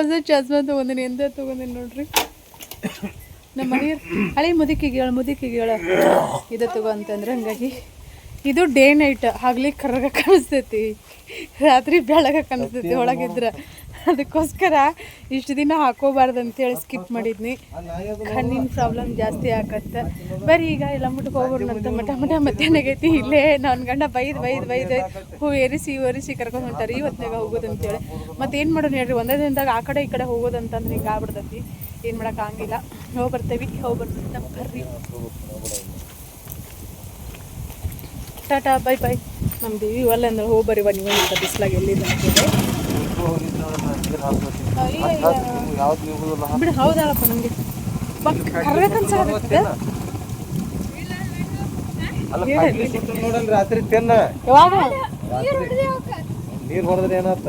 ಹೊಸ ಚಸ್ಮಾ ತೊಗೊಂಡಿನಿ ಎಂದ ತೊಗೊಂಡಿನಿ ನೋಡ್ರಿ. ನಮ್ಮ ಮನೆಯವ್ರು ಹಳೆ ಮುದುಕಿಗೆ ಇದು ತಗೋ ಅಂತಂದ್ರೆ ಹಂಗಾಗಿ ಇದು ಡೇ ನೈಟ್ ಆಗ್ಲಿ ಕರ್ರಗ ಕಾಣಿಸ್ತೈತಿ, ರಾತ್ರಿ ಬೆಳಗ ಕಾಣಿಸ್ತೈತಿ ಒಳಗಿದ್ರೆ. ಅದಕ್ಕೋಸ್ಕರ ಇಷ್ಟು ದಿನ ಹಾಕೋಬಾರ್ದು ಅಂತೇಳಿ ಸ್ಕಿಪ್ ಮಾಡಿದ್ನಿ. ಕಣ್ಣಿನ ಪ್ರಾಬ್ಲಮ್ ಜಾಸ್ತಿ ಆಗತ್ತೆ. ಬರೀ ಈಗ ಎಲ್ಲ ಮುಟ್ಟಕ್ಕೆ ಹೋಗ್ಬಾರ್ದಂತ ಮಠ ಮತ್ತೇನಾಗೈತಿ ಇಲ್ಲೇ ನನ್ನ ಗಂಡ ಬೈದು ಹೂ ಏರಿಸಿ ಕರ್ಕೊಂಡು ಹೊಂಟಾರೆ ಇವತ್ತಿನಾಗ ಹೋಗೋದಂತೇಳಿ. ಮತ್ತು ಏನು ಮಾಡೋಣ ಹೇಳ್ರಿ, ಒಂದೇ ದಿನದಾಗ ಆ ಕಡೆ ಈ ಕಡೆ ಹೋಗೋದಂತಂದ್ರೆ ಹಿಂಗೆ ಆಗ್ಬಿಡ್ತೈತಿ. ಏನು ಮಾಡೋಕ್ಕಾಗಿಲ್ಲ. ಹೋಗ್ಬರ್ತೀವಿ ಬರ್ರಿ. Tata bye bye. ನಮ್ಮ ದೇವಿ ಒಲ್ಲ ಅಂದ್ರೆ ಹೋಗ್ಬರಿ ನೀವು ಅಂತ ಬಿಸ್ಲಾಗ ಎಲ್ಲಿದೆ ಅಂತೇಳಿ ಬಿಡು. ಹೌದಾಳಪ್ಪ ನನಗೆ ಕರ್ಬೇಕನ್ಸಾಗುತ್ತೆ. ರಾತ್ರಿ ತಿನ್ನ ಯಾವಾಗ ನೀರು ಹೊಡೆದ್ರೆ ಏನಾತ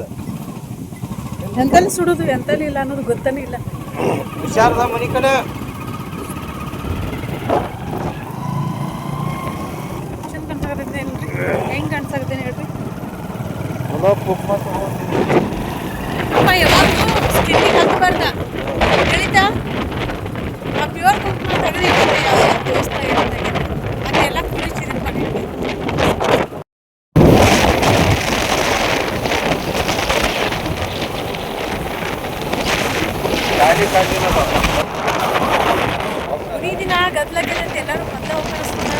ಎಂತಲ್ಲಿ ಸುಡುದು ಎಂತಲ್ಲಿ ಇಲ್ಲ ಅನ್ನೋದು ಗೊತ್ತಾನೆ ಇಲ್ಲ. ಹುಷಾರದ ಮನಿ ಕಡೆ ಚಂದ ಕಾಣಿಸಾಕತ್ತೈತೆ ಹೆಂಗೆ ಕಾಣಿಸಾಕತ್ತೇನೆ ಹೇಳ್ರಿ. ಅಪ್ಪ ಯಾವಾಗಲೂ ಸ್ಕಿನ್ನಿಗೆ ಹಾಕಬಾರ್ದ ಹೇಳಿತಾ. ಆ ಪ್ಯೂರ್ ಕುಂಕುಮ ತೆಗೆದು ಯಾವ ದೇವಸ್ಥಾನ ಇರೋದಾಗೆ ಅದೆಲ್ಲ ಕುಳಿಸಿ ಇದು ಮಾಡಿರ್ತೀವಿ. ಈ ದಿನ ಗದ್ಲಕ್ಕೆ ಎಲ್ಲರೂ ಮೊದಲ ಹೋಗ್ತಾರೆ ಸುಮ್ಮನೆ.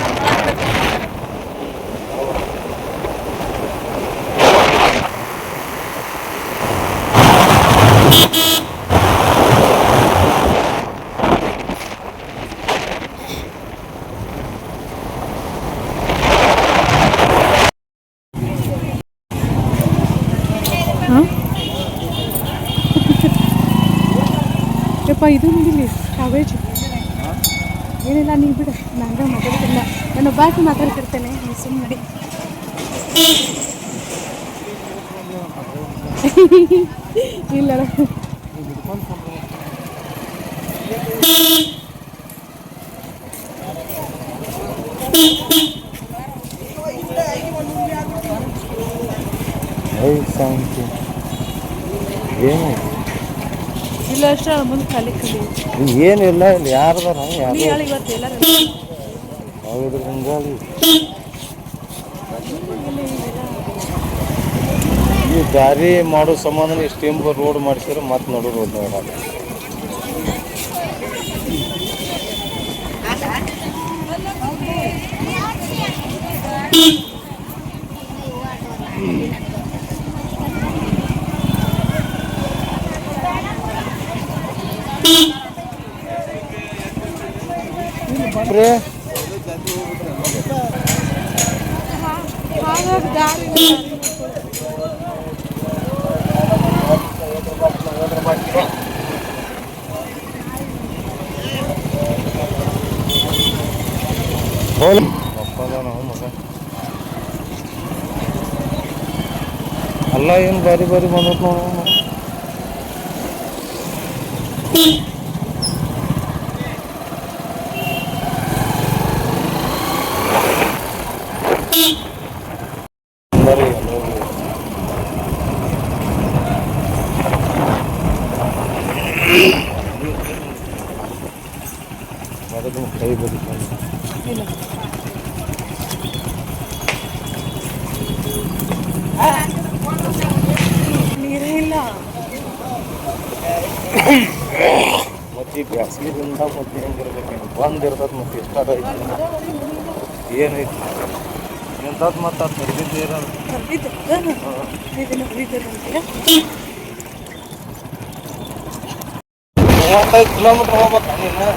ಯಪ್ಪ ಇದು ನಿಲ್ಲಿ ಕಾವೇಜು ಏನಿಲ್ಲ, ನೀವು ಬಿಡು. ನಂಗೆ ಮಾತಾಡ್ತಿಲ್ಲ, ನಾನು ಬಾಕಿ ಮಾತಾಡ್ತಿರ್ತೇನೆ. ನೀವು ಸುಮ್ಮನೆ ಇಲ್ಲ ಇಲ್ಲ ಅಷ್ಟೇ ಮುಂದೆ ಖಾಲಿ ಏನಿಲ್ಲ. ಇಲ್ಲಿ ಯಾರದಾರ ಇವತ್ತು ಎಲ್ಲರೂ ಈ ದಾರಿ ಮಾಡೋ ಸಂಬಂಧ ಇಷ್ಟು ರೋಡ್ ಮಾಡಿಸಿದ್ರೆ ಮತ್ತೆ ನಡು ರೋಡ್ ನೋಡಲ್ಲ. ಅಲ್ಲ ಏನು ಬಾರಿ ಬಂದತ್ ನೋಡ. ಕೈ ಬರೀ ನೀರೇ ಇಲ್ಲ. ಮತ್ತೆ ಈ ಬ್ಯಾಸಿಗೆದಿಂದ ಮತ್ತೆ ಹೆಂಗಿರ್ಬೇಕು ಬಂದಿರ್ತದೆ. ಮತ್ತೆ ಎಷ್ಟಾದ ಏನೈತಿ ಎಂಥದ್ದು ಮತ್ತೆ ಅದು ತರಬಿದ್ದು ಇರೋದು 35 ಕಿಲೋಮೀಟ್ರ್ ಹೋಗ್ಬೇಕು ನೀನು.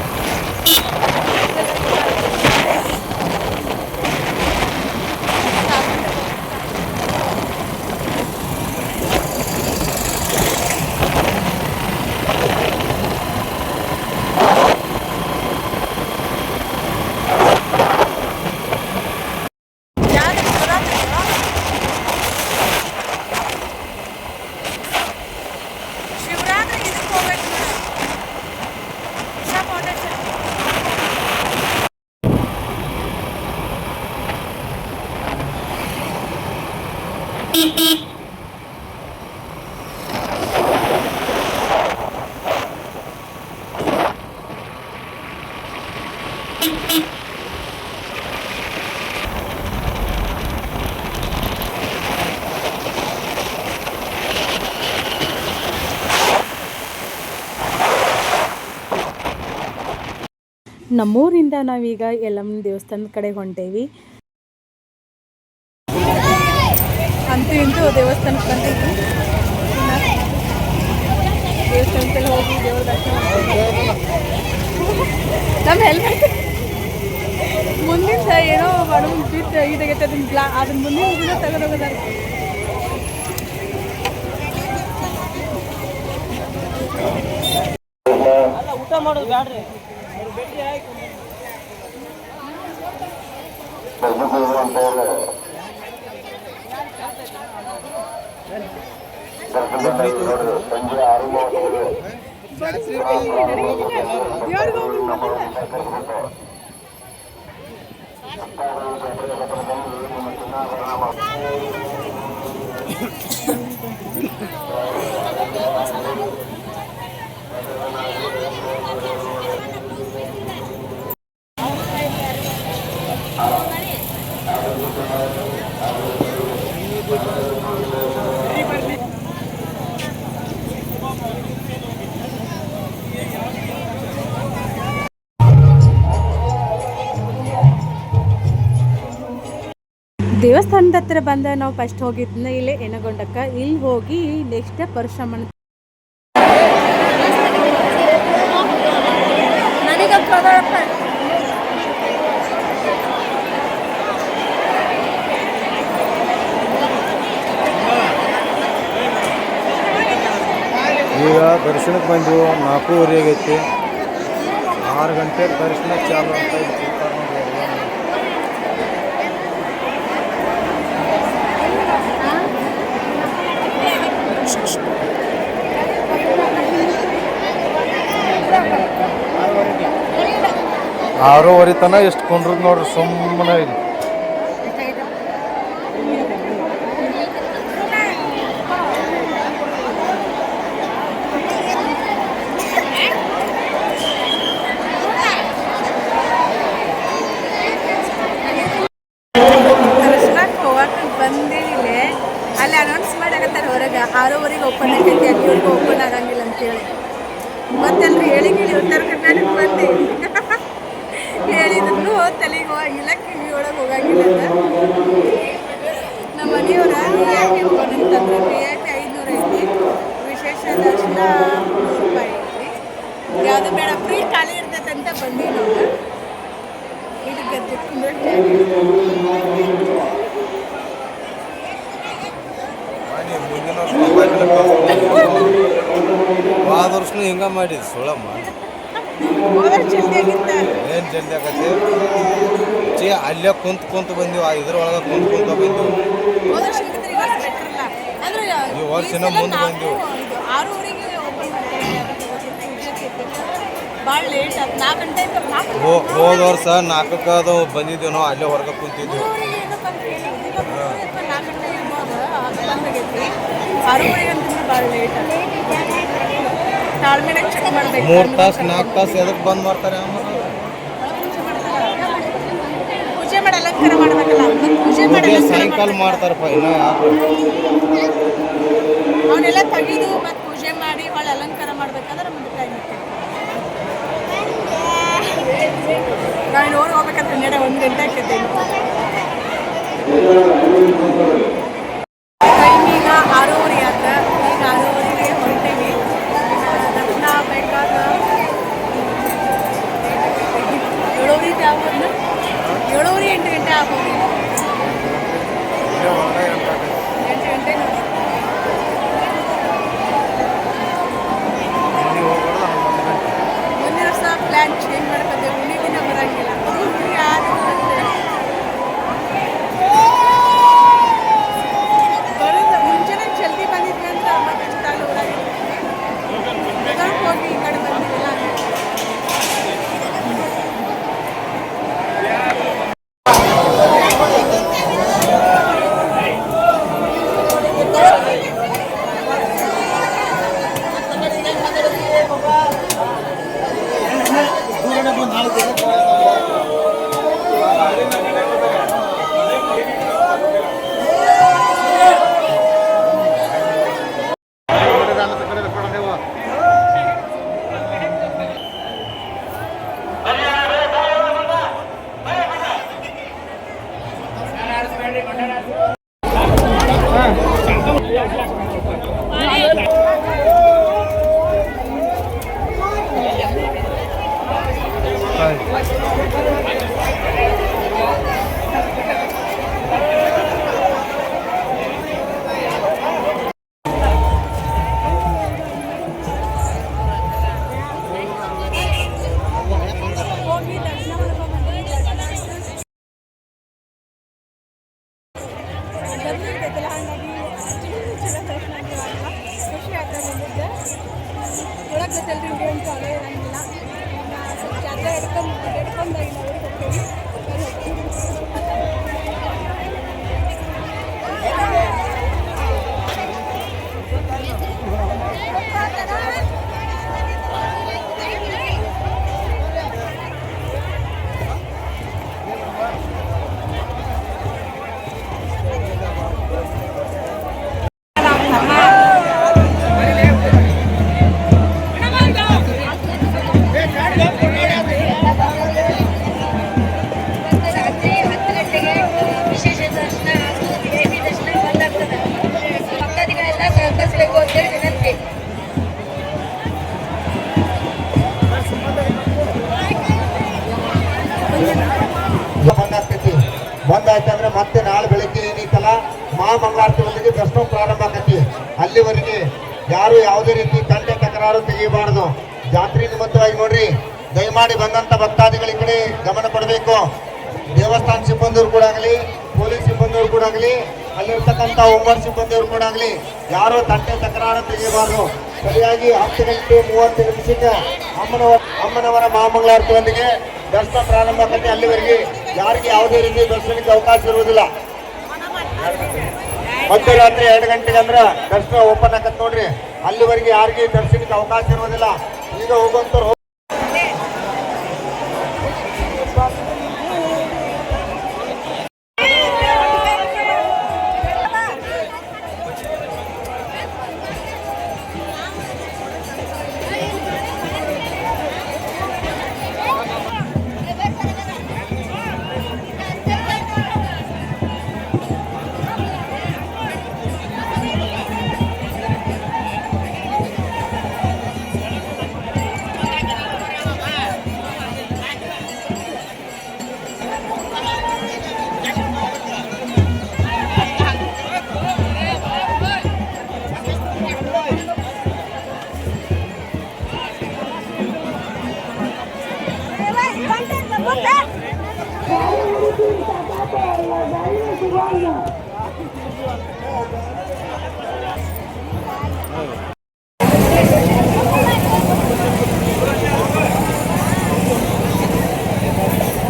ನಮ್ಮೂರಿಂದ ನಾವೀಗ ಯಲ್ಲಮ್ಮನ ದೇವಸ್ಥಾನದ ಕಡೆ ಹೊಂಟೇವಿ. ಅಂತೂ ಇಂತೂ ದೇವಸ್ಥಾನಕ್ಕೆ ಬಂದಿದ್ವಿ. ದೇವಸ್ಥಾನಕ್ಕೆಲ್ಲ ಹೋಗಿ ದೇವ್ರ ದರ್ಶನ ನಮ್ಮ ಹೆಲ್ಮೆಟ್ ಮುಂದಿನ ಏನೋ ಮಾಡೋ ಬಿದ್ದು ಇದಾಗೈತೆ ಅದನ್ನ ಮುಂದಿನ ದಿನ ತಗೊಂಡೋಗೋದಾರ. ಊಟ ಮಾಡೋದು ಬ್ಯಾಡ್ರಿ ಭೇಟಿ ಆಯ್ತು. ದೇವಸ್ಥಾನದ ಹತ್ರ ಬಂದ ನಾವು ಫಸ್ಟ್ ಹೋಗಿದ್ನ ಇಲ್ಲೇ ಎನಗೊಂಡಕ್ಕ. ಇಲ್ಲಿ ಹೋಗಿ ನೆಕ್ಸ್ಟ್ ಪರಶುರಾಮನ ಈಗ ದರ್ಶನಕ್ಕೆ ಬಂದೆವು 4:30 ಆಗೈತಿ. 6 ಗಂಟೆಗೆ ದರ್ಶನ ಚಾಲು ಅಂತ ಆರೂವರೆ ತನಕ ಎಷ್ಟು ಕೊಂಡ್ರದ್ ನೋಡ್ರಿ ಸುಮ್ಮನೆ ಇಲ್ಲಿ. ದರ್ಶನಕ್ಕೆ ಹೋಗಕ್ಕೆ ಬಂದಿಲ್ಲ. ಅಲ್ಲಿ ಅನೌನ್ಸ್ ಮಾಡಾಕತ್ತಾರೆ ಹೊರಗೆ 6:30 ಓಪನ್ ಆಗೈತಿ, 7 ಓಪನ್ ಆಗಂಗಿಲ್ಲ ಅಂತೇಳಿ. ಮತ್ತಲ್ರಿ ಹೇಳಿ ಉತ್ತರ ಕರ್ನಾಟಕ ಬಂದೆ ಹೇಳಿದ್ರು ತಲೆಗೆ ಹೋಗಿಲ್ಲ, ಕಿವಿ ಒಳಗೆ ಹೋಗಂಗಿಲ್ಲ ಅಂತ. ನಮ್ಮ ಮನೆಯವ್ರ VIP ಹೋಗೋಣಂತಂದ್ರೆ VIP 500 ಐತಿ, ವಿಶೇಷ ದರ್ಶನ 100 ರೂಪಾಯಿ ಐತಿ. ಯಾವುದು ಬೇಡ ಫ್ರೀ ಖಾಲಿ ಇರ್ತೈತೆ ಅಂತ ಬಂದೀವಿ ನಾವು. ಇದಕ್ಕೆ ತಿಳ್ಕೊಂಡ್ರೆ ಹೋದ ವರ್ಷನೂ ಹಿಂಗ ಮಾಡಿದ್ ಸುಳಮ್ಮ. ಏನು ಜಲ್ದಿ ಆಗತ್ತೆ ಚೇ ಅಲ್ಲೇ ಕುಂತ ಬಂದೀವಿ. ಇದ್ರೊಳಗೆ ಕುಂತ ಬಂದೀವಿ. ಈ ವರ್ಷನ ಮುಂದೆ ಬಂದೀವಿ. ಭಾಳ ಲೇಟ್ ಆಯ್ತು. 4 ಗಂಟೆ ಹೋದ ವರ್ಷ 4ಕ್ಕೆ ಅದು ಬಂದಿದ್ದೀವಿ ನಾವು. ಅಲ್ಲೇ ಹೊರಗೆ ಕುಂತಿದ್ವಿ. 6:30 ಅಂತಂದ್ರೆ ಭಾಳ ಲೇಟ್ ಆಯ್ತು. ತಾಳ್ಮೆನಾಗ ಚೆಕ್ ಮಾಡ್ಬೇಕು. 3 ತಾಸು 4 ತಾಸು ಎದಕ್ಕೆ ಬಂದ್ ಮಾಡ್ತಾರೆ? ಪೂಜೆ ಮಾಡಿ ಅಲಂಕಾರ ಮಾಡ್ಬೇಕಲ್ಲ. ಪೂಜೆ ಮಾಡಿ ಸಾಯಂಕಾಲ ಮಾಡ್ತಾರಪ್ಪ. ಇನ್ನ ಅವನ್ನೆಲ್ಲ ತೆಗೆದು ಮತ್ತು ಪೂಜೆ ಮಾಡಿ ಭಾಳ ಅಲಂಕಾರ ಮಾಡ್ಬೇಕಂದ್ರೆ ಮುಂದೆ ಟೈಮ್ ಇರ್ತೈತೆ. ನಾವು ನೋಡಿ ಹೋಗ್ಬೇಕಂತ 1 ಗಂಟೆ ಆಗ್ತೈತೆ. ಟೈಮ್ ಈಗ 6:30 ಆತ. ಈಗ 6:30ಗೆ ಹೊಂಟೇವಿ. ದರ್ಶನ ಬೇಕಾದ 7:30 ಆಗ್ಬೋದು. 7:30 8 ಗಂಟೆ ಆಗ್ಬೋದು. 8 ಗಂಟೆ ನೋಡಿ. ಮುಂದಿನ ವರ್ಷ ಪ್ಲ್ಯಾನ್ ಚೇಂಜ್ ಮಾಡ್ಕೊಂಡೆ. ಉಳಿದಿನ ಬರೋಂಗಿಲ್ಲ. ಯಾರು ಬರೋದು ಮುಂಚೆನೇ ಜಲ್ದಿ ಬಂದಿದ್ವಿ ಅಂತ ಮತ್ತೆ ತಾಳು ಊರಾಗಿದ್ವಿ. ಹೋಗಿ ಈ ಕಡೆ ಬಂದಿದ್ದಿಲ್ಲ. ಬಂದಾಯ್ತು ಅಂದ್ರೆ ಮತ್ತೆ ನಾಳೆ ಬೆಳಗ್ಗೆ ಏನೈತಲ್ಲ ಮಹಾಮಂಗಳಾರತಿ ಹೊತ್ತಿಗೆ ದರ್ಶನ ಪ್ರಾರಂಭ ಆಕತಿ. ಅಲ್ಲಿವರೆಗೆ ಯಾರು ಯಾವುದೇ ರೀತಿ ತಂಟೆ ತಕರಾರು ತೆಗೆಯಬಾರದು. ಜಾತ್ರೆ ನಿಮಿತ್ತವಾಗಿ ನೋಡ್ರಿ, ದಯಮಾಡಿ ಬಂದಂತ ಭಕ್ತಾದಿಗಳ ಕಡೆ ಗಮನ ಕೊಡಬೇಕು. ದೇವಸ್ಥಾನ ಸಿಬ್ಬಂದಿಯವರು ಕೂಡ ಆಗಲಿ, ಪೊಲೀಸ್ ಸಿಬ್ಬಂದಿಯವರು ಕೂಡ ಆಗಲಿ, ಅಲ್ಲಿರ್ತಕ್ಕಂಥ ಹೋಮ್ಗಾರ್ಡ್ ಸಿಬ್ಬಂದಿಯವರು ಕೂಡ ಆಗಲಿ, ಯಾರು ತಂಟೆ ತಕರಾರು ತೆಗೆಯಬಾರದು. ಸರಿಯಾಗಿ 10:30 ಅಮ್ಮನವರ ಮಹಾಮಂಗಳಾರತಿಯೊಂದಿಗೆ ದರ್ಶನ ಪ್ರಾರಂಭ ಆಗುತ್ತೆ. ಅಲ್ಲಿವರೆಗೆ ಯಾರಿಗೆ ಯಾವುದೇ ರೀತಿ ದರ್ಶನಕ್ಕೆ ಅವಕಾಶ ಇರುವುದಿಲ್ಲ. ಮಧ್ಯರಾತ್ರಿ 2 ಗಂಟೆಗೆ ಅಂದ್ರೆ ದರ್ಶನ ಓಪನ್ ಆಗತ್ತೆ ನೋಡ್ರಿ. ಅಲ್ಲಿವರೆಗೆ ಯಾರಿಗೆ ದರ್ಶನಕ್ಕೆ ಅವಕಾಶ ಇರುವುದಿಲ್ಲ. ಈಗ ಹೋಗುವಂತವ್ರು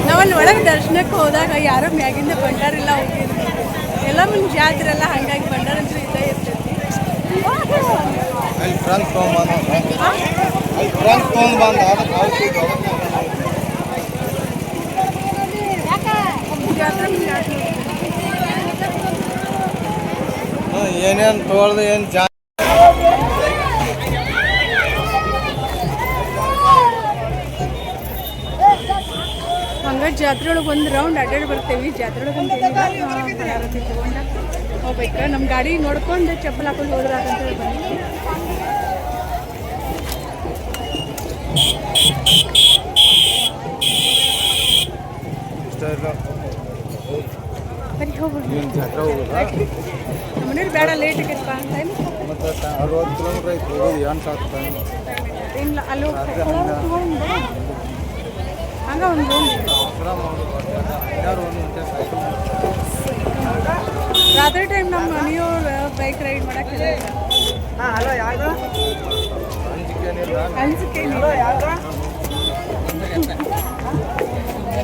ನಾವಲ್ಲಿ ಒಳಗೆ ದರ್ಶನಕ್ಕೆ ಹೋದಾಗ ಯಾರೋ ಮ್ಯಾಗಿಂದ ಭಂಡಾರಿಲ್ಲ ಹೋಗಿದ್ರು. ಎಲ್ಲ ಮುಂದೆ ಜಾತ್ರೆ ಎಲ್ಲ ಹಂಗಾಗಿ ಭಂಡಾರ ಅಂತೂ ಇದ್ದೇ ಇರ್ತೈತಿ. ಅಲ್ಲಿ ಫ್ರಂಟ್ ತೊಗೊಂಬಂದ ಅಲ್ಲಿ ಫ್ರಂಟ್ ತೊಗೊಂಡ್ಬಂದ ಏನೇನು ತೊಗೊಳ್ದು ಏನು ಹಂಗಾಗಿ ಜಾತ್ರೆ ಒಳಗೆ ಒಂದು ರೌಂಡ್ ಅಡ್ಡಾಡಿ ಬರ್ತೇವೆ. ಜಾತ್ರೆ ಒಳಗೆ ಒಂದು ಫಲಾರತಿ ತೊಗೊಂಡು ಹೋಗ್ಬೇಕು. ನಮ್ಮ ಗಾಡಿ ನೋಡ್ಕೊಂಡು ಚಪ್ಪಲ್ ಹಾಕೊಂಡು ಹೋದ್ರೆ ಅಂತೇಳಿ ಬನ್ನಿ. ಬರೀ ಹೋಗ್ಬಿಡು. ಜಾತ್ರೆ ಹೋಗೋದಾ? ನಮ್ಮ ಮನೇಲಿ ಬೇಡ ಲೇಟ್ ಆಗೈತಪ್ಪ ಟೈಮ್. ಮತ್ತು 60 ಕಿಲೋಮೀಟ್ರ್ ಐತಿ ಹೋಗೋದು, ಏನು ಸಾಕು ಟೈಮ್ ಇಲ್ಲ ಅಲ್ಲಿ ಹಂಗ ಒಂದು ರಾತ್ರಿ ಟೈಮ್ ನಮ್ಮ ಮನೆಯವ್ರು ಬೈಕ್ ರೈಡ್ ಮಾಡಕ್ಕೆ ಅನ್ಸಿಕೆ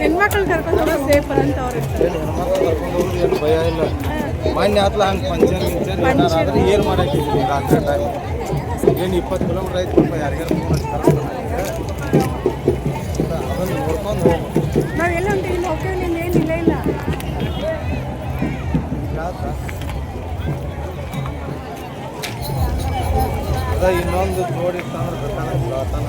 ಹೆಣ್ಮಕ್ಳು ಕರ್ಕೊಂಡು ಹೋಗೋದು ಸೇಫ್ ಅಂತ ಅವ್ರು ಹೆಣ್ಮಕ್ಳು ಕರ್ಕೊಂಡು ಹೋಗೋದು ಏನು ಭಯ ಇಲ್ಲ. ಮೊನ್ನೆ ಆತ್ಲ ಹಂಗೆ ಪಂಚರ್ ಏನಾರಾದ್ರೆ ಏನು ಮಾಡೋಕ್ಕಿಲ್ಲ. ರಾತ್ರಿ ಟೈಮ್ ಏನು 20 ಕಿಲೋಮೀಟ್ರ್ ಐತಿ ಪಾಪ ಯಾರಿಗಾರು ಅದನ್ನು ನೋಡ್ಕೊಂಡು ಹೋಗ್ಬೇಕು. ನಾವು ಎಲ್ಲ ಹೊಂಟೀವಿ ಇಲ್ಲಿ ಹೋಗ್ತೇವೆ. ನಿಮ್ಗೆ ಏನಿಲ್ಲ ಇಲ್ಲ ಅದ ಇನ್ನೊಂದು ನೋಡಿತ್ತಂದ್ರೆ ಬೇಕಾಗಿಲ್ಲ. ತನ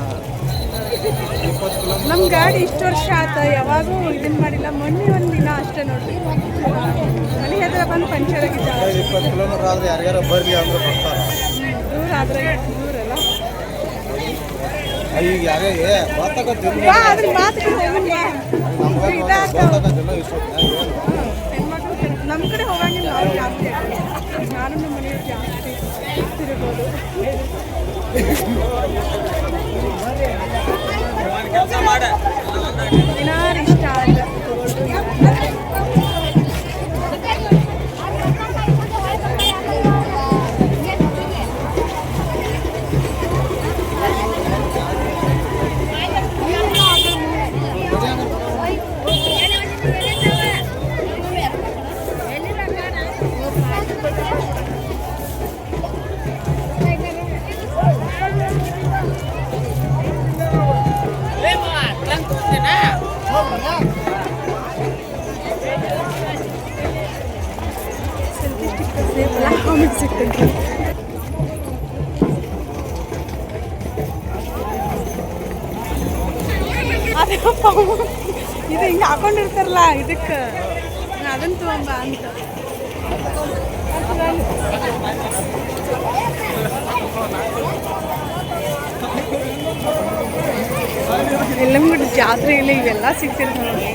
20 ಕಿಲೋಮೀಟ್ರ್ ನಮ್ಮ ಗಾಡಿ ಇಷ್ಟು ವರ್ಷ ಆತ ಯಾವಾಗೂ ಇದನ್ನ ಮಾಡಿಲ್ಲ. ಮೊನ್ನೆ ಒಂದು ದಿನ ಅಷ್ಟೇ ನೋಡ್ರಿ ಮನೆ ಹತ್ರ ಬಂದು ಪಂಚರ್ ಆಗಿದ್ದಾವೆ. 20 ಕಿಲೋಮೀಟ್ರ್ ಆದರೆ ಯಾರ್ಯಾರ ಬರಲಿ ಅಂದ್ರೆ ಬರ್ತಾರೆ. ದೂರ ಆದರೆ ದೂರಲ್ಲ ಈಗ ಯಾರೇ ಗೊತ್ತಾಗತ್ತಿಲ್ಲ. ಬಾ ಅದ್ರ ಮಾತು ಇದಾಗ್ತಾವ. ಗೊತ್ತಾಗತ್ತಿಲ್ಲ ಇಷ್ಟೊತ್ತು ಹೆಣ್ಮಕ್ಳು ನಮ್ಮ ಕಡೆ ಹೋಗಂಗಿಲ್ಲ. ನಾವು ಜಾಸ್ತಿ ನಾನು ನಮ್ಮ ಮನೆಯವ್ರು ಜಾಸ್ತಿ ತಿರುಗೋದು. ಏನಾರು ಇಷ್ಟ ಅಲ್ಲ ಸಿಗ್ತೈತಿ. ಅದಪ್ಪ ಇದು ಹಿಂಗೆ ಹಾಕೊಂಡಿರ್ತಾರಲ್ಲ ಇದಕ್ಕೆ ಅದನ್ನು ತಗೊಂಬ ಅಂತ. ಎಲ್ಲಂಗಡಿ ಜಾತ್ರೆ ಇಲ್ಲ ಇವೆಲ್ಲ ಸಿಗ್ತಿರ್ತಾವೆ.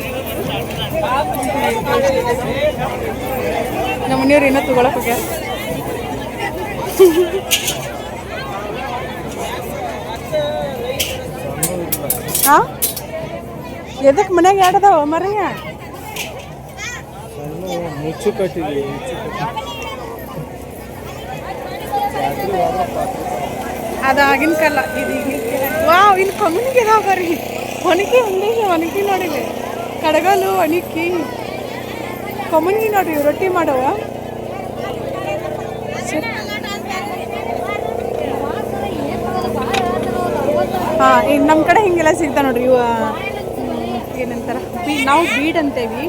ನಮ್ಮ ಮನೆಯವ್ರು ಏನೋ ತಗೊಳಕ್ ಹೋಗ್ಯಾರ. ಹಾಂ ಎದಕ್ಕೆ ಮನ್ಯಾಗ ಆಡದವ ಮರಯ್ಯ? ಮುಚ್ಚು ಕಟ್ಟಿದ್ವಿ. ಅದಾಗಿನ ಕಾಲ ಇದು ವಾವ್ ಇಲ್ಲಿ ಕಮ್ಮನಿಗೆ ಇದಾವ ಬರ್ರಿ. ಒಣಗಿ ಒಂದೇ ಒಣಗಿ ನೋಡಿಲಿ ಕಡಗಲು ಒಣಗಿ ಕಮ್ಮನಿಗೆ ನೋಡ್ರಿ ರೊಟ್ಟಿ ಮಾಡವ. ಹಾಂ ಈಗ ನಮ್ಮ ಕಡೆ ಹಿಂಗೆಲ್ಲ ಸಿಗ್ತಾವೆ ನೋಡ್ರಿ. ಇವ ಏನಂತಾರ ನಾವು ಬೀಡ್ ಅಂತೇವಿ.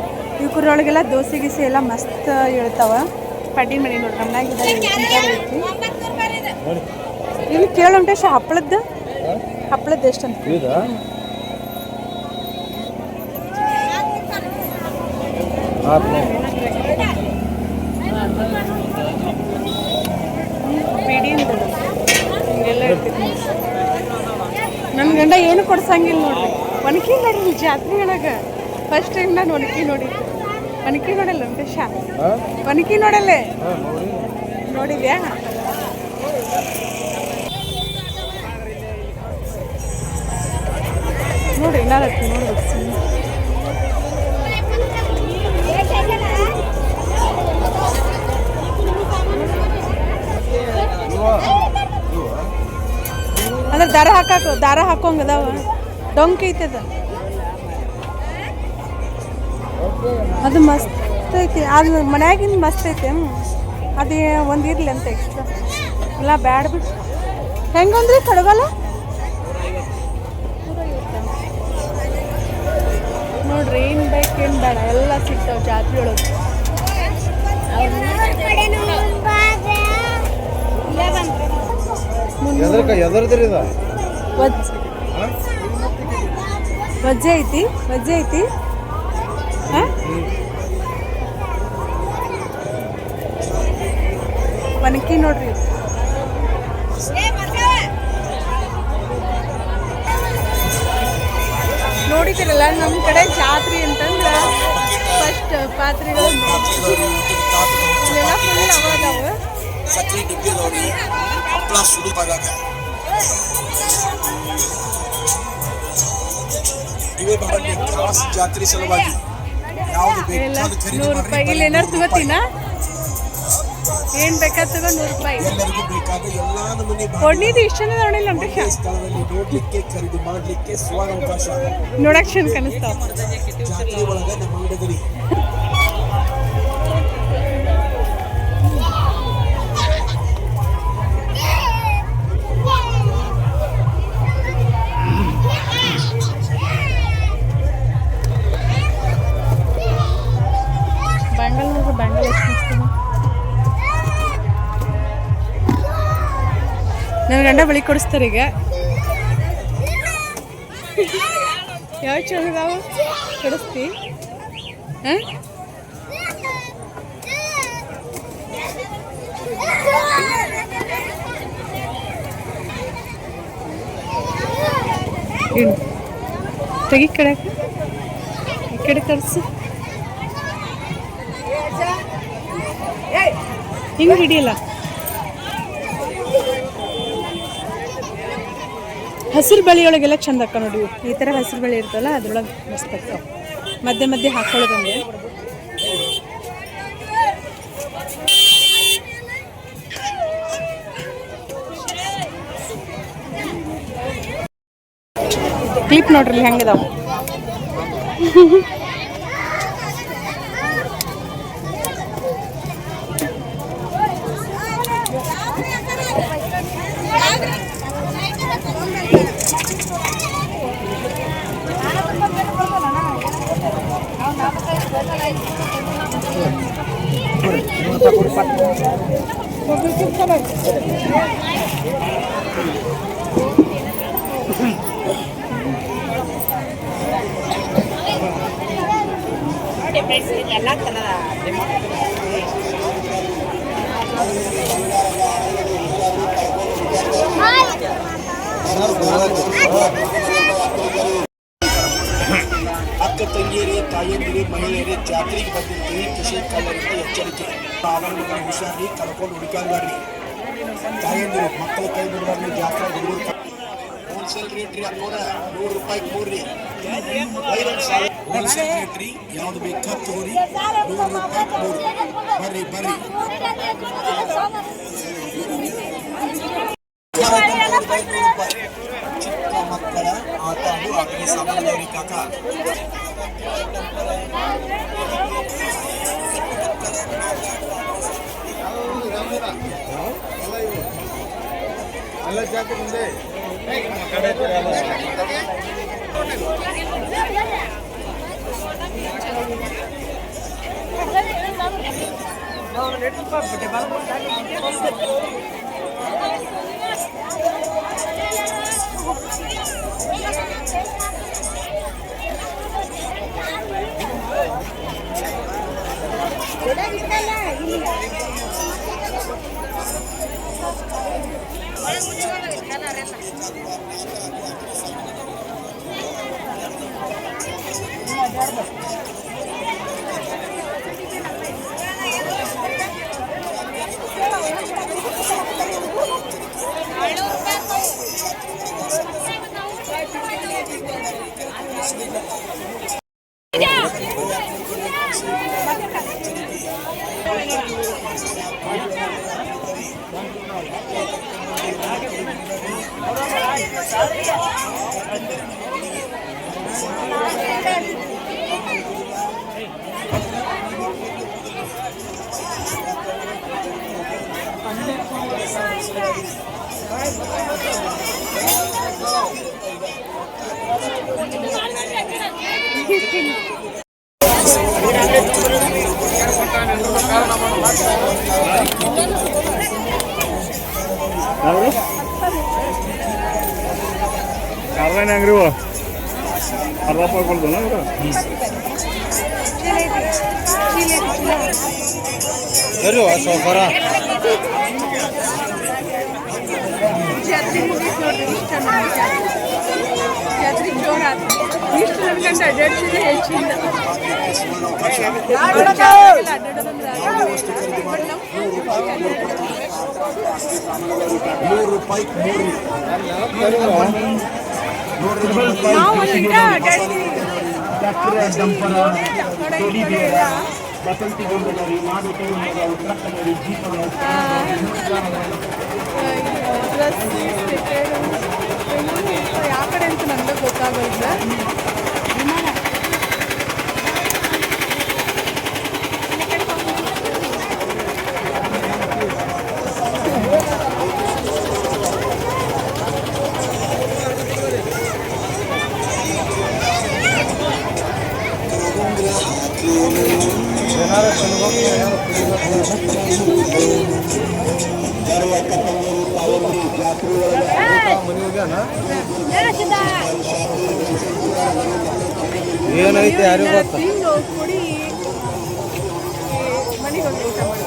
ಇವ್ರೊಳಗೆಲ್ಲ ದೋಸೆ ಗೀಸೆ ಎಲ್ಲ ಮಸ್ತ್ ಹೇಳ್ತಾವ. ಪಡ್ಡಿ ಮನೆ ನೋಡ್ರಿ ನಮ್ಮನಾಗಿದೆ ಐತಿ. ಇಲ್ಲಿ ಕೇಳುಂಟೇಶ ಹಪ್ಪಳದ್ದು ಎಷ್ಟಂತ? ಬಿಡಿ ಅಂತ ಹಿಂಗೆಲ್ಲ ಇರ್ತೈತಿ. ನನ್ನ ಗಂಡ ಏನು ಕೊಡ್ಸಂಗಿಲ್ಲ ನೋಡ್ರಿ. ಒಣಕಿ ನೋಡ್ರಿ ಜಾತ್ರೆ ಒಳಗೆ ಫಸ್ಟ್ ಟೈಮ್ ನಾನು ಒಣಕಿ ನೋಡಿದ್ದು. ಒಣಕಿ ನೋಡಲ್ಲ ವೆಂಕಟೇಶ? ಒಣಕಿ ನೋಡಲ್ಲೇ ನೋಡಿದ್ಯಾ? ನೋಡ್ರಿ ನಾನು ನೋಡ್ಬೇಕು. ಅಂದ್ರೆ ದಾರ ಹಾಕೋಂಗದಾವ. ಡೊಂಕಿ ಐತದ ಅದು ಮಸ್ತ್ ಐತಿ. ಅದು ಮನ್ಯಾಗಿಂದ ಮಸ್ತ್ ಐತಿ. ಅದು ಒಂದು ಇರಲಿ ಅಂತ ಎಕ್ಸ್ಟ್ರಾ ಇಲ್ಲ ಬ್ಯಾಡ ಬಿಟ್ಟು. ಹೆಂಗಂದ್ರಿ ಕಡಗಲ್ಲ ನೋಡ್ರಿ. ಏನು ಬೇಕು ಏನು ಬೇಡ ಎಲ್ಲ ಸಿಗ್ತಾವೆ ಜಾತ್ರೆ ಒಳಗೆ. ವಜ್ಜೆ ಐತಿ ಒನಕಿ ನೋಡ್ರಿ. ನೋಡಿದಿರಲ್ಲ ನಮ್ಮ ಕಡೆ ಜಾತ್ರೆ ಅಂತಂದ್ರೆ ಫಸ್ಟ್ ಪಾತ್ರೆಗಳು ಇಲ್ಲೆಲ್ಲ ಫುಲ್ ಅವಾದವು. ಜಾತ್ರೆ ಸಲುವಾಗಿ ₹100. ಇಲ್ಲಿ ಏನಾರು ತಗೋತೀನ ಏನ್ ಬೇಕಾದ ತಗೋ ₹100. ಎಲ್ಲರಿಗೂ ಬೇಕಾದ ಎಲ್ಲಾ ನಮೂನೆ ಒಣ್ಣಿದು ಇಷ್ಟನೇ ನೋಡಿಲ್ಲ ಸ್ಥಳದಲ್ಲಿ ನೋಡ್ಲಿಕ್ಕೆ ಖರೀದಿ ಮಾಡ್ಲಿಕ್ಕೆ ಸುವರ್ಣಾವಕಾಶ. ನೋಡಕ್ ಚಂದ ಕಾಣಿಸ್ತಾವ. ಜಾತ್ರೆ ಒಳಗೆ ನಮ್ಮ ಅಂಗಡಿ ಬ್ಯಾಂಗಲ್ ನೋಡ್ರಿ. ಬ್ಯಾಂಗಲ್ ಎಷ್ಟು ಮಸ್ತಿದೆ. ನನ್ನ ಗಂಡ ಬಳಿ ಕೊಡಿಸ್ತಾರೆ ಈಗ. ಯಾವ ಚಂದದಾವ ಕೊಡಿಸ್ತಿ? ಹಾಂ ಏನು ತೆಗಿ ಕಡೆ ಈ ಕಡೆ ತರಿಸು. ಹಿಂಗೆ ಹಿಡಿಯಲ್ಲ. ಹಸಿರು ಬಳಿಯೊಳಗೆಲ್ಲ ಚಂದ ಅಕ್ಕ ನೋಡಿ. ಈ ಥರ ಹಸಿರು ಬಳಿ ಇರ್ತಲ್ಲ ಅದ್ರೊಳಗೆ ಮಸ್ತ್ ಅಕ್ಕ. ಮಧ್ಯೆ ಮಧ್ಯೆ ಹಾಕೊಳ್ಳೋದಂಗೆ ಕ್ಲಿಪ್ ನೋಡ್ರಿ ಹೆಂಗಿದಾವ. ಅಕ್ಕ ತಂಗಿಯರೇ, ತಾಯಂದಿರೇ, ಮಹಿಳೆಯರೇ, ಜಾತ್ರೆಗೆ ಬಂದಿರ್ತೀವಿ. ಕೃಷಿ ಕಳ್ಳರಿಂದ ಎಚ್ಚರಿಕೆ. ಆಭರಣಗಳ ಹುಷಾರಿ, ಕಳ್ಕೊಂಡು ಹುಡುಕಾಡ್ರಿ. ತಾಯಂದಿರು ಮಕ್ಕಳ ಕೈ ಬಿಡಬಾರ್ದು. ಜಾತ್ರೆ ಹುಡುಗರು ಹೋಲ್ಸೇಲ್ ರೇಟ್ ರೀ. ಅಮ್ಮೋರ 100 ರೂಪಾಯಿಗೆ 3 ರೀ. ಹೋಲ್ಸೇಲ್ ರೇಟ್ ರೀ. ಯಾವ್ದು ಬೇಕಾ ತಗೋರಿ. 100 ರೂಪಾಯಿಗೆ 3. ಬರ್ರಿ ಚಿಕ್ಕ ಮಕ್ಕಳ ಆಟ ಅದು ಅಗ್ನಿ ಸಾಮಾನ್ಯ ಕಾಕ. ಅಲ್ಲ ಜಾತಿ ಮುಂದೆ ಕಾರ್ವಾನ ಅಂಗಡಿ ಅರ್ಧ ಪಡ್ಕೊಳ್ದಲ್ಲ ಸರಿ ಸೌಕರ ಜಾತ್ರೆ ಮುಗಿತು ನೋಡ್ರಿ. ಇಷ್ಟ ಜಾತ್ರೆ ಜೋರ ಇಷ್ಟು ನನ್ಗಂಟ ಅಡ್ಡಾಡ್ಸಿದ್ರೆ ಹೆಚ್ಚಿಂದ ಅಡ್ಡಾಡೋದಂದ್ರೆ 100 ರೂಪಾಯಿಗೆ 3 ನಾವು ಒಂದು ಗಿಡ ಅಡ್ಡಾಡ್ತೀವಿ. ಯಾವ ಕಡೆ ಅಂತ ನನಗೆ ಗೊತ್ತಾಗೋದಿಲ್ಲ. ಏನೈತೆ ಯಾರಿಗೂ ಗೊತ್ತ. ತಿಂದು ಕುಡಿ ಮನೆಗೆ ಹೋಗಿ ಊಟ ಮಾಡಿ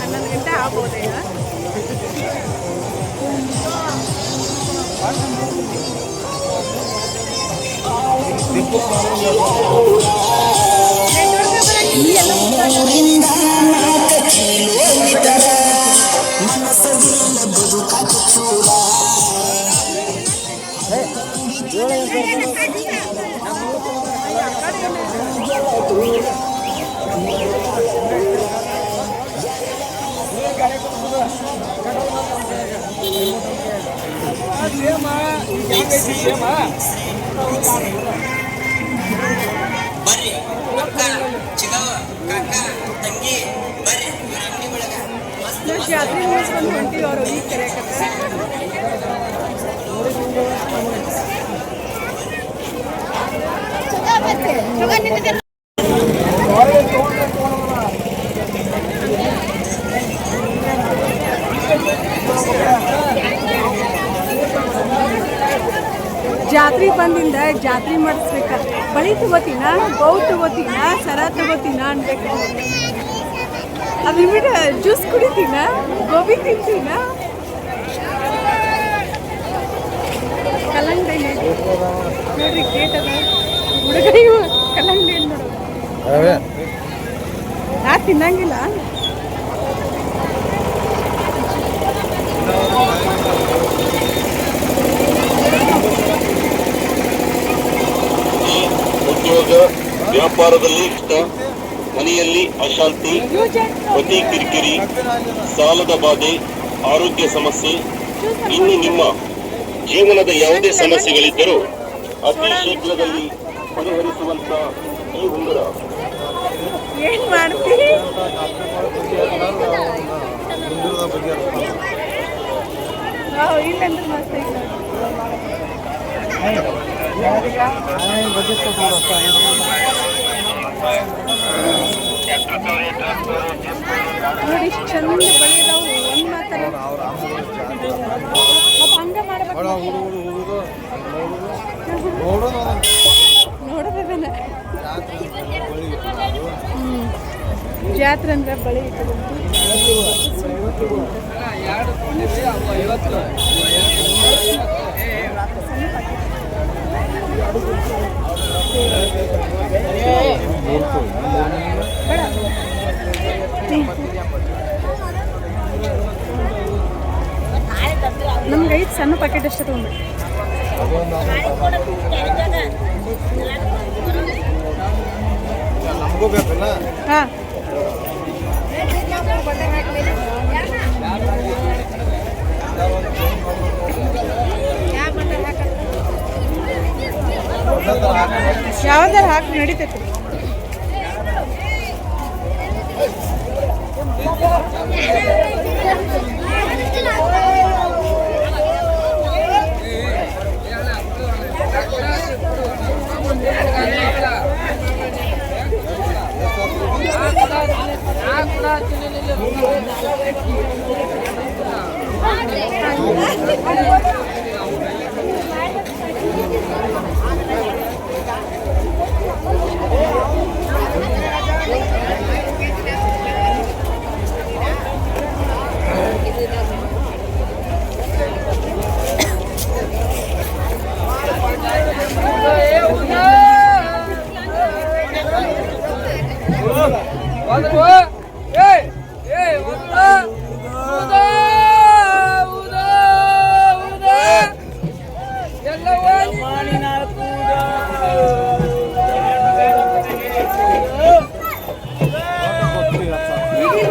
11 ಗಂಟೆ ಆಗ್ಬೋದ ಈಗ. ಜಾತ್ರೆ ಮುಗಿಸ್ಕೊಂಡು ಹೊಂಟಿವಿ. ಅವ್ರು ಹೋಗಿ ಕರೆಯಕತ್ತಾರೆ. ಜಾತ್ರೆ ಬಂದಿಂದ ಜಾತ್ರೆ ಮಾಡಿಸ್ಬೇಕ. ಬಳಿ ತಗೋತೀನ, ಗೌ ತಗೋತೀನ, ಸರ ತಗೋತೀನ ಅನ್ಬೇಕು. ಅದು ಬಿಟ್ಟು ಜ್ಯೂಸ್ ಕುಡಿತೀನ, ಗೋಬಿ ತಿಂತೀನ. ಕಲ್ಲಂಗಡಿ ನೋಡ್ರಿ ಗೇಟ್ ಅದ. ಹುಡುಗ ಇವು ಕಲ್ಲಂಗಡಿ ಏನು ನೋಡು ನಾ ತಿನ್ನಂಗಿಲ್ಲ. ಉದ್ಯೋಗ ವ್ಯಾಪಾರದಲ್ಲಿ ಕಷ್ಟ, ಮನೆಯಲ್ಲಿ ಅಶಾಂತಿ, ಪತಿ ಕಿರಿಕಿರಿ, ಸಾಲದ ಬಾಧೆ, ಆರೋಗ್ಯ ಸಮಸ್ಯೆ, ಇನ್ನು ನಿಮ್ಮ ಜೀವನದ ಯಾವುದೇ ಸಮಸ್ಯೆಗಳಿದ್ದರೂ ಅತಿ ಶೀಘ್ರದಲ್ಲಿ ಪರಿಹರಿಸುವಂತ ಈ ಉಂಗುರ ಏನ್ ಮಾಡ್ತೀವಿ? ಇಲ್ಲಂದ್ರೆ ಮಸ್ತ್ ಐತೆ ನೋಡಿ, ಇಷ್ಟು ಚಂದ ಬಳಿ ಅದಾವು. ಒಂದು ಮಾತಾಡ ಹಂಗ ಮಾಡ್ಬೇಕು, ನೋಡೋದನ್ನ. ಜಾತ್ರೆ ಅಂದ್ರೆ ಬಳಿ ನಮ್ಗೆ 5 ಸಣ್ಣ ಪ್ಯಾಕೆಟ್ ಅಷ್ಟೇ ತೊಗೊಂಡ್ಬಿಟ್ಟು. ನಮಗೂ ಬೇಕಲ್ಲ. ಹಾಂ, ಯಾವ್ದಾರು ಹಾಕಿ ನಡೀತೈತಿ.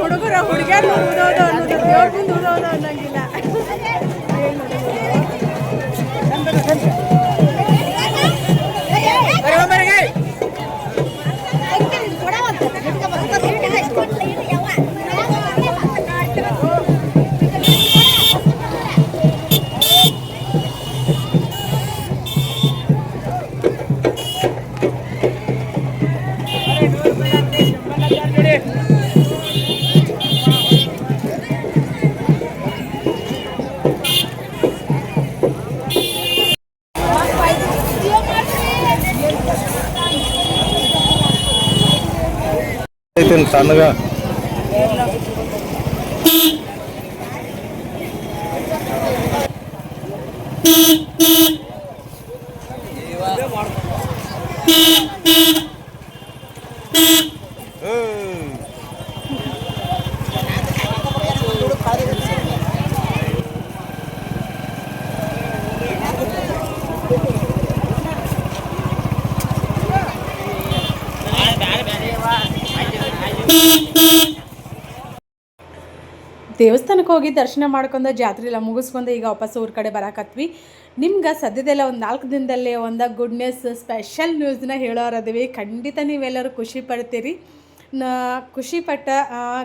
ಹುಡುಗರ ಹುಡುಗಿಯರು ಊದೋದು ಅನ್ನೋದು, ದೇವ್ರ ಮುಂದೆ ಊದೋದು ಅನ್ನಂಗಿಲ್ಲ. ಸಣ್ಣಗ ದೇವಸ್ಥಾನಕ್ಕೆ ಹೋಗಿ ದರ್ಶನ ಮಾಡ್ಕೊಂಡು ಜಾತ್ರೆ ಎಲ್ಲ ಮುಗಿಸ್ಕೊಂಡು ಈಗ ವಾಪಸ್ ಊರ ಕಡೆ ಬರಾಕತ್ವಿ. ನಿಮ್ಗೆ ಸದ್ಯದಲ್ಲೇ ಒಂದು 4 ದಿನದಲ್ಲೇ ಒಂದು ಗುಡ್ನೆಸ್ ಸ್ಪೆಷಲ್ ನ್ಯೂಸ್ನ ಹೇಳೋರದೀವಿ. ಖಂಡಿತ ನೀವೆಲ್ಲರೂ ಖುಷಿ ಪಡ್ತೀರಿ. ಖುಷಿಪಟ್ಟ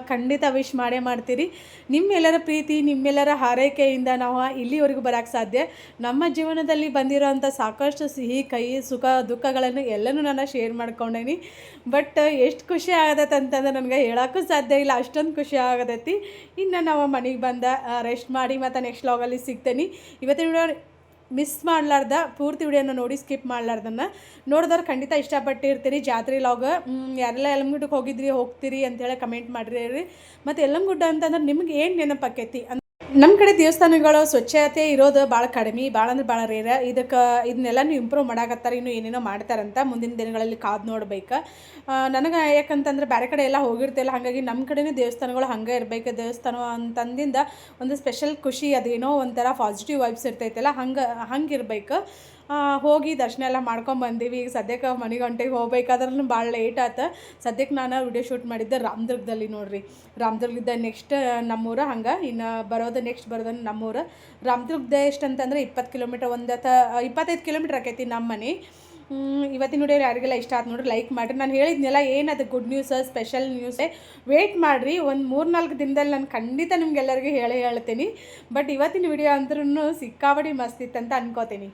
ಖಂಡಿತ ವಿಶ್ ಮಾಡೇ ಮಾಡ್ತೀರಿ. ನಿಮ್ಮೆಲ್ಲರ ಪ್ರೀತಿ, ನಿಮ್ಮೆಲ್ಲರ ಹಾರೈಕೆಯಿಂದ ನಾವು ಇಲ್ಲಿವರೆಗೂ ಬರೋಕ್ಕೆ ಸಾಧ್ಯ. ನಮ್ಮ ಜೀವನದಲ್ಲಿ ಬಂದಿರೋಂಥ ಸಾಕಷ್ಟು ಸಿಹಿ ಕಹಿ ಸುಖ ದುಃಖಗಳನ್ನು ಎಲ್ಲನೂ ನಾನು ಶೇರ್ ಮಾಡ್ಕೊಂಡೇನಿ. ಬಟ್ ಎಷ್ಟು ಖುಷಿ ಆಗತೈತೆ ಅಂತಂದ್ರೆ ನನಗೆ ಹೇಳೋಕ್ಕೂ ಸಾಧ್ಯ ಇಲ್ಲ, ಅಷ್ಟೊಂದು ಖುಷಿ ಆಗತೈತಿ. ಇನ್ನು ನಾವು ಮನೆಗೆ ಬಂದ ರೆಸ್ಟ್ ಮಾಡಿ ಮತ್ತು ನೆಕ್ಸ್ಟ್ ವ್ಲಾಗಲ್ಲಿ ಸಿಗ್ತೇನೆ. ಇವತ್ತಿನ ವಿಡಿಯೋ ಮಿಸ್ ಮಾಡಲಾರ್ದ ಪೂರ್ತಿ ವಿಡಿಯೋನ ನೋಡಿ ಸ್ಕಿಪ್ ಮಾಡಲಾರ್ದನ್ನು ನೋಡಿದವ್ರು ಖಂಡಿತ ಇಷ್ಟಪಟ್ಟಿರ್ತೀರಿ. ಜಾತ್ರೆ ಲಾಗ್ ಯಾರೆಲ್ಲ ಯಲ್ಲಮ್ಮಗುಡ್ಡಕ್ಕೆ ಹೋಗಿದ್ರಿ ಹೋಗ್ತೀರಿ ಅಂಥೇಳಿ ಕಮೆಂಟ್ ಮಾಡಿರಿ. ಮತ್ತು ಯಲ್ಲಮ್ಮಗುಡ್ಡ ಅಂತಂದ್ರೆ ನಿಮ್ಗೆ ಏನು ನೆನಪಾಕೈತಿ ನಮ್ಮ ಕಡೆ ದೇವಸ್ಥಾನಗಳು ಸ್ವಚ್ಛತೆ ಇರೋದು ಭಾಳ ಕಡಿಮೆ, ಭಾಳ ಅಂದ್ರೆ ಭಾಳ ರೇರ. ಇದನ್ನೆಲ್ಲ ಇಂಪ್ರೂವ್ ಮಾಡಾಕತ್ತಾರೆ, ಇನ್ನೂ ಏನೇನೋ ಮಾಡ್ತಾರಂತ. ಮುಂದಿನ ದಿನಗಳಲ್ಲಿ ಕಾದು ನೋಡ್ಬೇಕು. ನನಗೆ ಯಾಕಂತಂದ್ರೆ ಬೇರೆ ಕಡೆ ಎಲ್ಲ ಹೋಗಿರ್ತಿಲ್ಲ, ಹಾಗಾಗಿ ನಮ್ಮ ಕಡೆನೇ ದೇವಸ್ಥಾನಗಳು ಹಂಗೆ ಇರಬೇಕು. ದೇವಸ್ಥಾನ ಅಂತಂದಿಂದ ಒಂದು ಸ್ಪೆಷಲ್ ಖುಷಿ, ಅದೇನೋ ಒಂಥರ ಪಾಸಿಟಿವ್ ವೈಬ್ಸ್ ಇರ್ತೈತಲ್ಲ, ಹಂಗೆ ಇರಬೇಕು. ಹೋಗಿ ದರ್ಶನ ಎಲ್ಲ ಮಾಡ್ಕೊಂಬಂದೀವಿ. ಈಗ ಸದ್ಯಕ್ಕೆ ಮನೆಗೆ ಹೊಂಟಿಗೆ ಹೋಗ್ಬೇಕಾದ್ರೂ ಭಾಳ ಲೇಟ್ ಆಯ್ತು. ಸದ್ಯಕ್ಕೆ ನಾನು ವಿಡಿಯೋ ಶೂಟ್ ಮಾಡಿದ್ದೆ ರಾಮದುರ್ಗದಲ್ಲಿ ನೋಡಿರಿ. ರಾಮದುರ್ಗದ ನೆಕ್ಸ್ಟ್ ನಮ್ಮೂರು, ಹಂಗೆ ಇನ್ನು ನೆಕ್ಸ್ಟ್ ಬರೋದು ನಮ್ಮೂರು. ರಾಮದುರ್ಗದ ಎಷ್ಟು ಅಂತಂದರೆ 20 ಕಿಲೋಮೀಟ್ರ್, 25 ಕಿಲೋಮೀಟ್ರ್ ಆಕೈತಿ ನಮ್ಮ ಮನೆ. ಇವತ್ತಿನ ವಿಡಿಯೋ ಯಾರಿಗೆಲ್ಲ ಇಷ್ಟ ಆಯ್ತು ನೋಡ್ರಿ, ಲೈಕ್ ಮಾಡಿರಿ. ನಾನು ಹೇಳಿದ್ನೆಲ್ಲ ಏನದು ಗುಡ್ ನ್ಯೂಸ್, ಸ್ಪೆಷಲ್ ನ್ಯೂಸೇ, ವೇಟ್ ಮಾಡಿರಿ. ಒಂದು 3-4 ದಿನದಲ್ಲಿ ನಾನು ಖಂಡಿತ ನಿಮ್ಗೆಲ್ಲರಿಗೂ ಹೇಳ್ತೀನಿ. ಬಟ್ ಇವತ್ತಿನ ವಿಡಿಯೋ ಅಂದ್ರೂ ಸಿಕ್ಕಾಬಡಿ ಮಸ್ತ್ ಇತ್ತಂತ ಅನ್ಕೋತೀನಿ.